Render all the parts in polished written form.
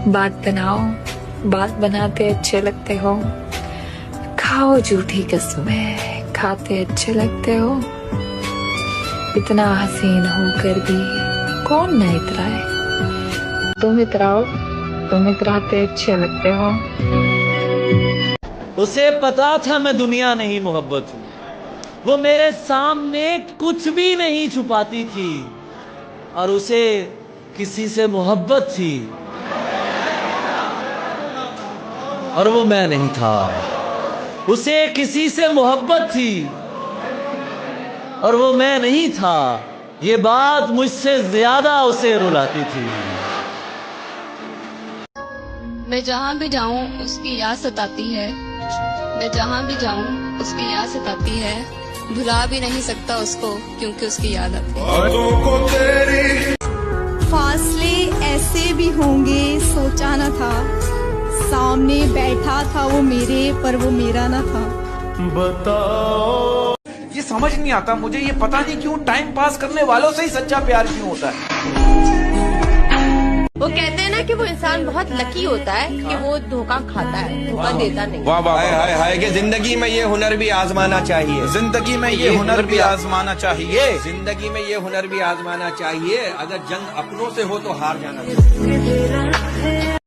बात बनाओ, बात बनाते अच्छे लगते हो। खाओ झूठी कसमें, खाते अच्छे लगते हो। इतना हसीन होकर भी कौन न इतराए। तुम इतराओ, तुम इतराते अच्छे लगते हो। उसे पता था मैं दुनिया नहीं मोहब्बत हूं। वो मेरे सामने कुछ भी नहीं छुपाती थी और उसे किसी से मोहब्बत थी और वो मैं नहीं था। उसे किसी से मोहब्बत थी और वो मैं नहीं था। ये बात मुझसे ज्यादा उसे रुलाती थी। मैं जहाँ भी जाऊँ उसकी याद सताती है। मैं जहाँ भी जाऊँ उसकी याद सताती है। भुला भी नहीं सकता उसको क्योंकि उसकी याद आती है। फासले ऐसे भी होंगे सोचा न था। सामने बैठा था वो मेरे, पर वो मेरा न था। बताओ, ये समझ नहीं आता मुझे, ये पता नहीं क्यों टाइम पास करने वालों से ही सच्चा प्यार क्यों होता है। वो कहते हैं ना कि वो इंसान बहुत लकी होता है कि वो धोखा खाता है, धोखा देता नहीं। वाह वाह हाय हाय कि जिंदगी में ये हुनर भी आजमाना चाहिए। जिंदगी में ये हुनर भी आजमाना चाहिए। जिंदगी में ये हुनर भी आजमाना चाहिए। अगर जंग अपनों से हो तो हार जाना चाहिए।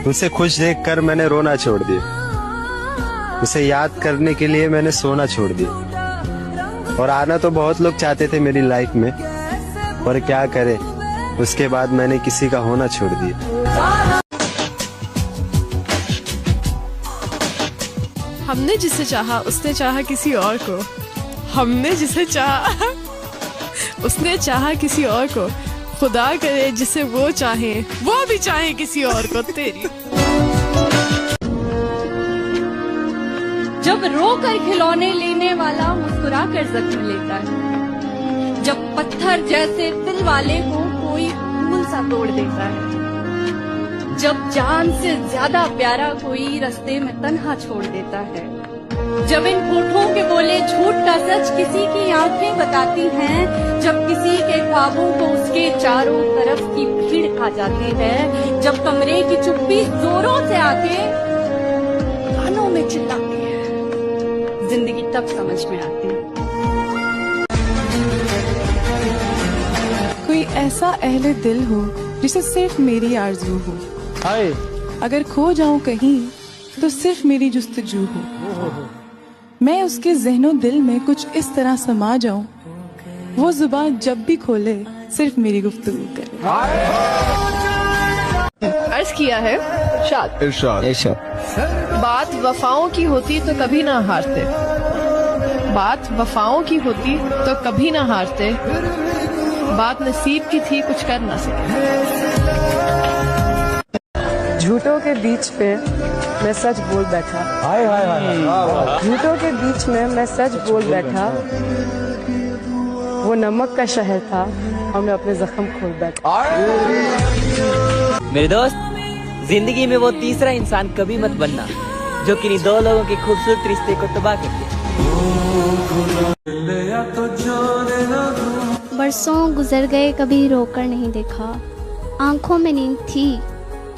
उसे खुश देखकर मैंने रोना छोड़ दिया। उसे याद करने के लिए मैंने सोना छोड़ दिया। और आना तो बहुत लोग चाहते थे मेरी लाइफ में, पर क्या करे, उसके बाद मैंने किसी का होना छोड़ दिया। हमने जिसे चाहा उसने चाहा किसी और को। हमने जिसे चाहा उसने चाहा किसी और को। खुदा करे जिसे वो चाहे वो भी चाहे किसी और को। तेरी जब रो कर खिलौने लेने वाला मुस्कुरा कर जख्म लेता है। जब पत्थर जैसे दिल वाले को कोई फूल सा तोड़ देता है। जब जान से ज्यादा प्यारा कोई रास्ते में तन्हा छोड़ देता है। जब इन होठों के बोले झूठ का सच किसी की आंखें बताती हैं। जब किसी के ख्वाबों को उसके चारों तरफ की भीड़ खा जाती है। जब कमरे की चुप्पी जोरों से आके कानों में चिल्लाती है। जिंदगी तब समझ में आती है। कोई ऐसा अहले दिल हो जिसे सिर्फ मेरी आरज़ू हो। अगर खो जाऊं कहीं तो सिर्फ मेरी जुस्तजू हो। मैं उसके ज़हनो दिल में कुछ इस तरह समा जाऊं, वो जुबान जब भी खोले सिर्फ मेरी गुफ्तगू करे। अर्ज किया है इरशाद। बात वफाओं की होती तो कभी ना हारते। बात वफाओं की होती तो कभी ना हारते। बात नसीब की थी कुछ कर ना सके। झूठों के बीच पे मैं सच बोल बैठा। झूठों के बीच में मैं सच बोल बैठा। वो नमक का शहर था, हमने अपने जख्म खोल बैठा। मेरे दोस्त, जिंदगी में वो तीसरा इंसान कभी मत बनना जो किन्हीं दो लोगों के खूबसूरत रिश्ते को तबाह कर दे। बरसों गुजर गए, कभी रोकर नहीं देखा। आंखों में नींद थी,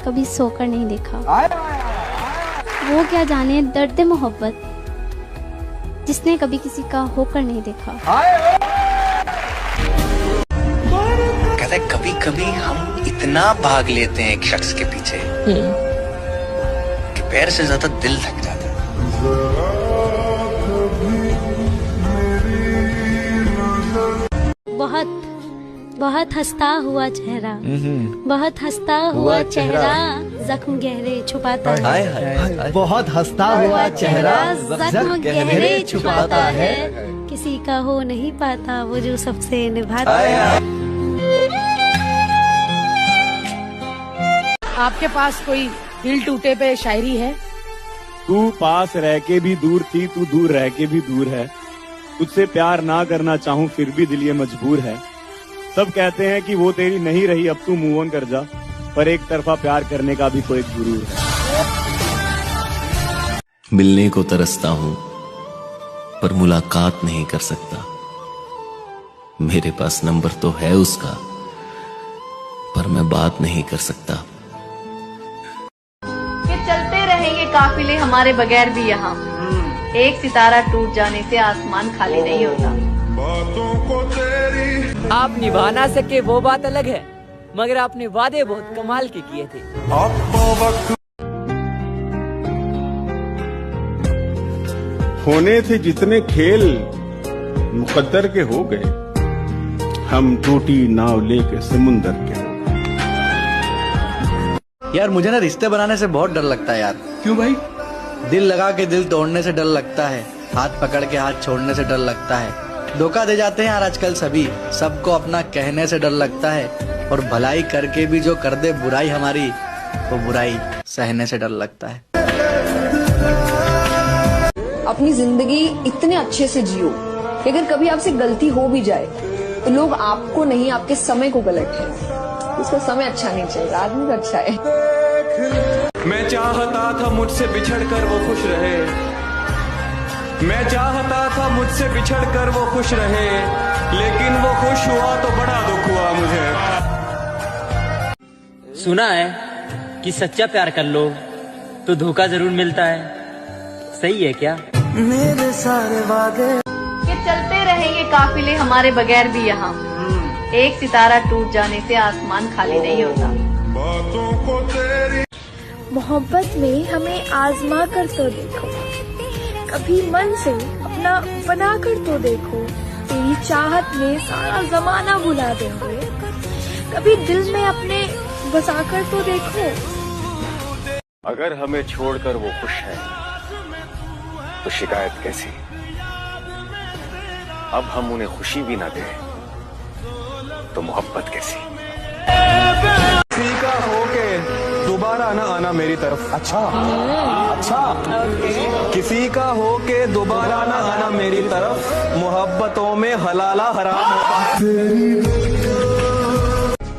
कभी सोकर नहीं देखा। वो क्या जाने दर्द मोहब्बत, जिसने कभी किसी का होकर नहीं देखा। कहते कभी कभी हम इतना भाग लेते हैं एक शख्स के पीछे कि पैर से ज्यादा दिल थक जाता है। बहुत बहुत हंसता हुआ चेहरा, बहुत हंसता हुआ चेहरा जख्म गहरे छुपाता है। बहुत हंसता हुआ चेहरा जख्म गहरे छुपाता है। किसी का हो नहीं पाता वो जो सबसे निभाता है। आपके पास कोई दिल टूटे पे शायरी है? तू पास रह के भी दूर थी, तू दूर रह के भी दूर है। तुझसे प्यार ना करना चाहूं फिर भी दिल ये मजबूर है। सब कहते हैं कि वो तेरी नहीं रही, अब तू मूव ऑन कर जा, पर एक तरफा प्यार करने का भी कोई गुरूर है। मिलने को तरसता हूं पर मुलाकात नहीं कर सकता। मेरे पास नंबर तो है उसका, पर मैं बात नहीं कर सकता। चलते रहेंगे काफिले हमारे बगैर भी यहाँ। एक सितारा टूट जाने से आसमान खाली नहीं होता। आप निभा ना सके वो बात अलग है, मगर आपने वादे बहुत कमाल के किए थे। होने थे जितने खेल मुकद्दर के हो गए, हम टूटी नाव लेके समुंदर के हो गए। यार मुझे ना रिश्ते बनाने से बहुत डर लगता है यार। क्यों भाई? दिल लगा के दिल तोड़ने से डर लगता है, हाथ पकड़ के हाथ छोड़ने से डर लगता है। धोखा दे जाते हैं यार आजकल सभी, सबको अपना कहने से डर लगता है, और भलाई करके भी जो कर दे बुराई हमारी, वो बुराई सहने से डर लगता है। अपनी जिंदगी इतने अच्छे से जियो कि अगर कभी आपसे गलती हो भी जाए तो लोग आपको नहीं, आपके समय को गलत है। उसका समय अच्छा नहीं चल रहा, आदमी तो अच्छा है। मैं चाहता था मुझसे बिछड़कर वो खुश रहे, मैं चाहता था मुझसे बिछड़कर वो खुश रहे, लेकिन वो खुश हुआ तो बड़ा दुख हुआ मुझे। सुना है कि सच्चा प्यार कर लो तो धोखा जरूर मिलता है, सही है क्या? मेरे सारे वादे कि चलते रहेंगे काफिले हमारे बगैर भी यहाँ। एक सितारा टूट जाने से आसमान खाली नहीं होता। मोहब्बत में हमें आजमा कर तो देखो, कभी मन से अपना बना कर तो देखो। तेरी चाहत में सारा जमाना भुला देंगे, कभी दिल में अपने बसा कर तो देखो। अगर हमें छोड़कर वो खुश है तो शिकायत कैसी? अब हम उन्हें खुशी भी ना दें तो मोहब्बत कैसी? किसी का होके दोबारा ना आना मेरी तरफ। अच्छा किसी का होके दोबारा ना आना मेरी तरफ, मोहब्बतों में हलाला हराम होता।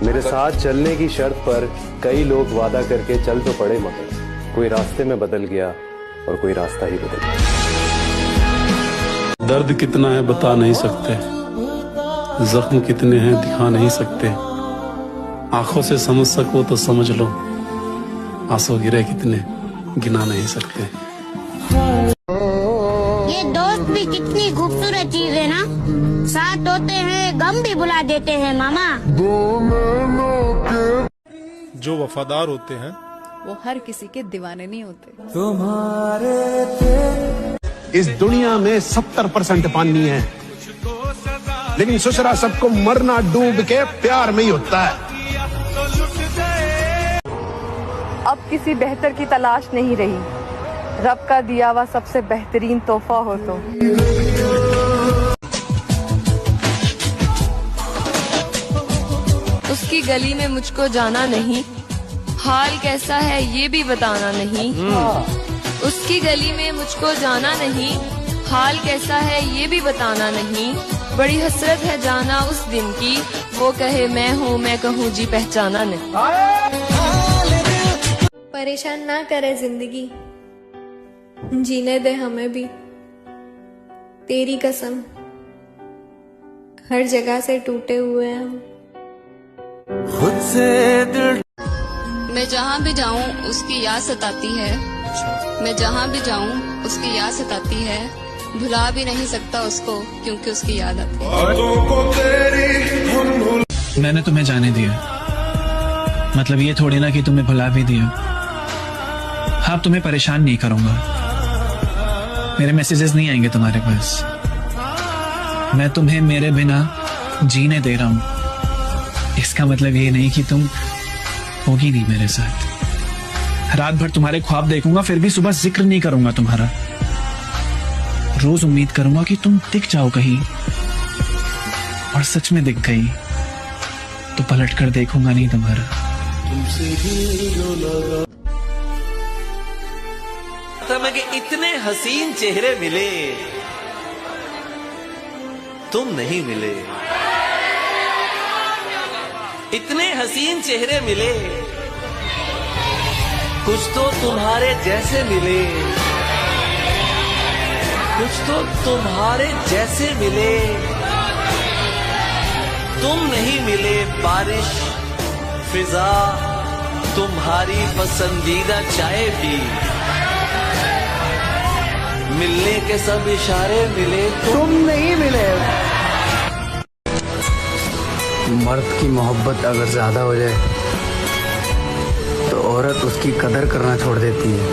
मेरे साथ चलने की शर्त पर कई लोग वादा करके चल तो पड़े, मगर कोई रास्ते में बदल गया और कोई रास्ता ही बदल गया। दर्द कितना है बता नहीं सकते, जख्म कितने हैं दिखा नहीं सकते। आंखों से समझ सको तो समझ लो, आंसू गिरे कितने गिना नहीं सकते। ये दोस्त भी कितनी खूबसूरत चीज है ना, साथ होते हैं गम भी भुला देते हैं मामा। जो वफादार होते हैं वो हर किसी के दीवाने नहीं होते। इस दुनिया में 70% पानी है, लेकिन ससुरा सबको मरना डूब के प्यार में ही होता है। अब किसी बेहतर की तलाश नहीं रही, रब का दिया हुआ सबसे बेहतरीन तोहफा हो तो। उसकी गली में मुझको जाना नहीं, हाल कैसा है ये भी बताना नहीं। उसकी गली में मुझको जाना नहीं, हाल कैसा है ये भी बताना नहीं। बड़ी हसरत है जाना उस दिन की, वो कहे मैं हूँ मैं कहूँ जी पहचाना नहीं। परेशान ना करे जिंदगी, जीने दे हमें भी। तेरी कसम हर जगह से टूटे हुए हैं हम। खुद से दिल मैं जहाँ भी जाऊँ उसकी याद सताती है, मैं जहाँ भी जाऊँ उसकी याद सताती है। भुला भी नहीं सकता उसको क्योंकि उसकी याद आती है। मैंने तुम्हें जाने दिया, मतलब ये थोड़ी ना कि तुम्हें भुला भी दिया। हाँ तुम्हें परेशान नहीं करूंगा, मेरे मैसेजेस नहीं आएंगे तुम्हारे पास। मैं तुम्हें मेरे बिना जीने दे रहा हूं, इसका मतलब ये नहीं कि तुम होगी नहीं मेरे साथ। रात भर तुम्हारे ख्वाब देखूंगा फिर भी सुबह जिक्र नहीं करूंगा तुम्हारा। रोज उम्मीद करूंगा कि तुम दिख जाओ कहीं, और सच में दिख गई तो पलट कर देखूंगा नहीं तुम्हारा। समय के इतने हसीन चेहरे मिले, तुम नहीं मिले। इतने हसीन चेहरे मिले, कुछ तो तुम्हारे जैसे मिले, कुछ तो तुम्हारे जैसे मिले। तुम नहीं मिले, बारिश, फिजा, तुम्हारी पसंदीदा चाय भी, मिलने के सब इशारे मिले, तुम नहीं मिले। मर्द की मोहब्बत अगर ज्यादा हो जाए तो औरत उसकी कदर करना छोड़ देती है।